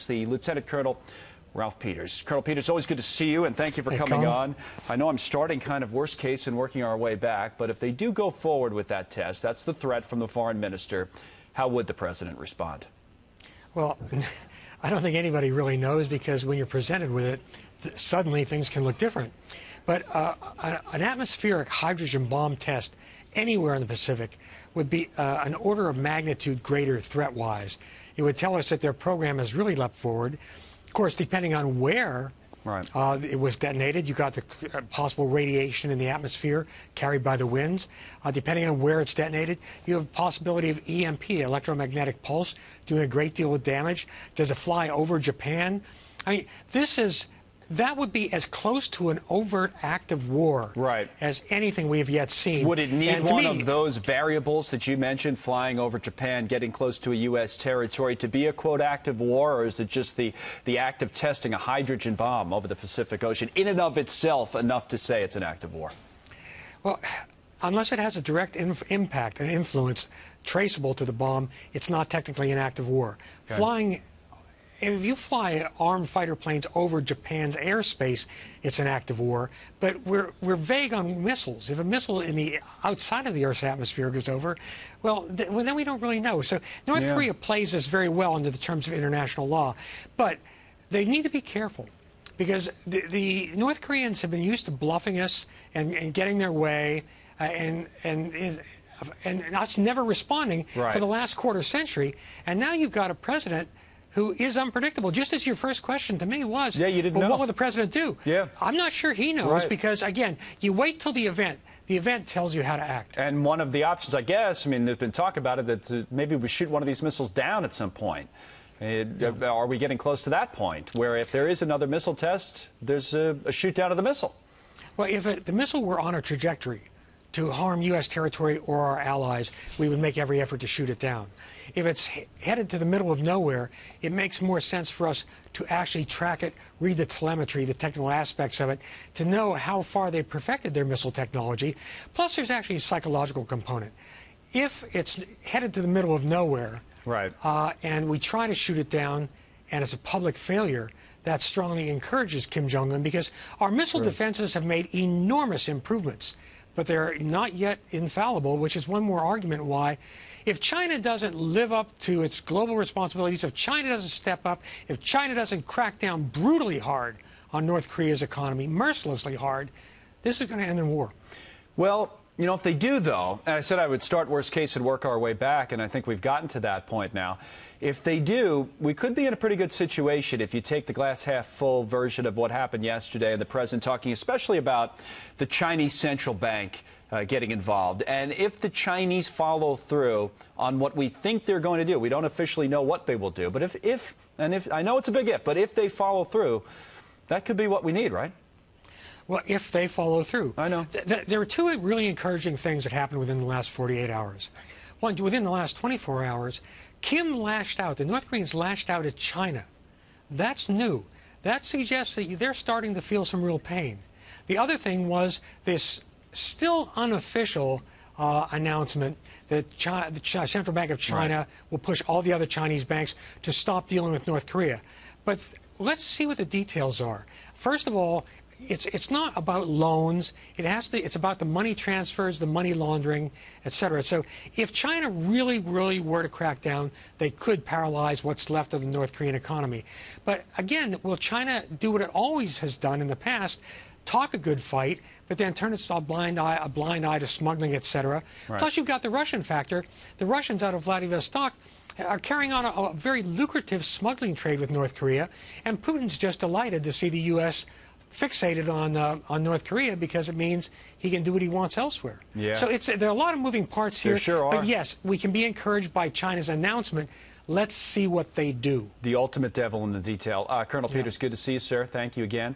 the Lieutenant Colonel Ralph Peters. Colonel Peters, always good to see you, and thank you for coming on. I know I'm starting kind of worst case and working our way back, but if they do go forward with that test, that's the threat from the foreign minister, how would the president respond? Well, I don't think anybody really knows, because when you're presented with it, suddenly things can look different. But an atmospheric hydrogen bomb test anywhere in the Pacific would be an order of magnitude greater threat-wise. It would tell us that their program has really leapt forward. Of course, depending on where it was detonated, you got the possible radiation in the atmosphere carried by the winds. Depending on where it's detonated, you have a possibility of EMP, electromagnetic pulse, doing a great deal of damage. Does it fly over Japan? I mean, that would be as close to an overt act of war as anything we have yet seen. Would it need one of those variables that you mentioned, flying over Japan, getting close to a U.S. territory, to be a, quote, act of war, or is it just the act of testing a hydrogen bomb over the Pacific Ocean in and of itself enough to say it's an act of war? Well, unless it has a direct impact and influence traceable to the bomb, it's not technically an act of war. Okay. If you fly armed fighter planes over Japan's airspace, it's an act of war. But we're vague on missiles. If a missile outside of the Earth's atmosphere goes over, well, then we don't really know. So North Korea plays this very well under the terms of international law. But they need to be careful, because the North Koreans have been used to bluffing us and getting their way, and us never responding for the last quarter century. And now you've got a president who is unpredictable. Just as your first question to me was, you didn't know. What will the president do? I'm not sure he knows, because, again, you wait till the event. The event tells you how to act. And one of the options, I guess, I mean, there's been talk about it, that maybe we shoot one of these missiles down at some point. Are we getting close to that point, where if there is another missile test, there's a shoot down of the missile? Well, if the missile were on a trajectory to harm U.S. territory or our allies, we would make every effort to shoot it down. If it's headed to the middle of nowhere, it makes more sense for us to actually track it, read the telemetry, the technical aspects of it, to know how far they've perfected their missile technology. Plus, there's actually a psychological component. If it's headed to the middle of nowhere, and we try to shoot it down, and it's a public failure, that strongly encourages Kim Jong-un, because our missile defenses have made enormous improvements, but they're not yet infallible, which is one more argument why, if China doesn't live up to its global responsibilities, if China doesn't step up, if China doesn't crack down brutally hard on North Korea's economy, mercilessly hard, this is going to end in war. Well, you know, if they do, though, and I said I would start worst case and work our way back, and I think we've gotten to that point now. If they do, we could be in a pretty good situation if you take the glass half full version of what happened yesterday, and the president talking especially about the Chinese central bank getting involved. And if the Chinese follow through on what we think they're going to do, we don't officially know what they will do, but if I know it's a big if, but if they follow through, that could be what we need, right? Well, if they follow through. I know. There were two really encouraging things that happened within the last 48 hours. One, within the last 24 hours, Kim lashed out. The North Koreans lashed out at China. That's new. That suggests that they're starting to feel some real pain. The other thing was this still unofficial announcement that the Central Bank of China will push all the other Chinese banks to stop dealing with North Korea. But let's see what the details are. First of all, it's not about loans. It's about the money transfers, the money laundering, etc. So if China really were to crack down, they could paralyze what's left of the North Korean economy. But again, will China do what it always has done in the past? Talk a good fight, but then turn a blind eye to smuggling, etc. Plus, you've got the Russian factor. The Russians out of Vladivostok are carrying on a very lucrative smuggling trade with North Korea, and Putin's just delighted to see the U.S. fixated on North Korea, because it means he can do what he wants elsewhere. So there are a lot of moving parts here. There sure are. But yes, we can be encouraged by China's announcement. Let's see what they do. The ultimate devil in the detail. Colonel Peters, good to see you, sir. Thank you again.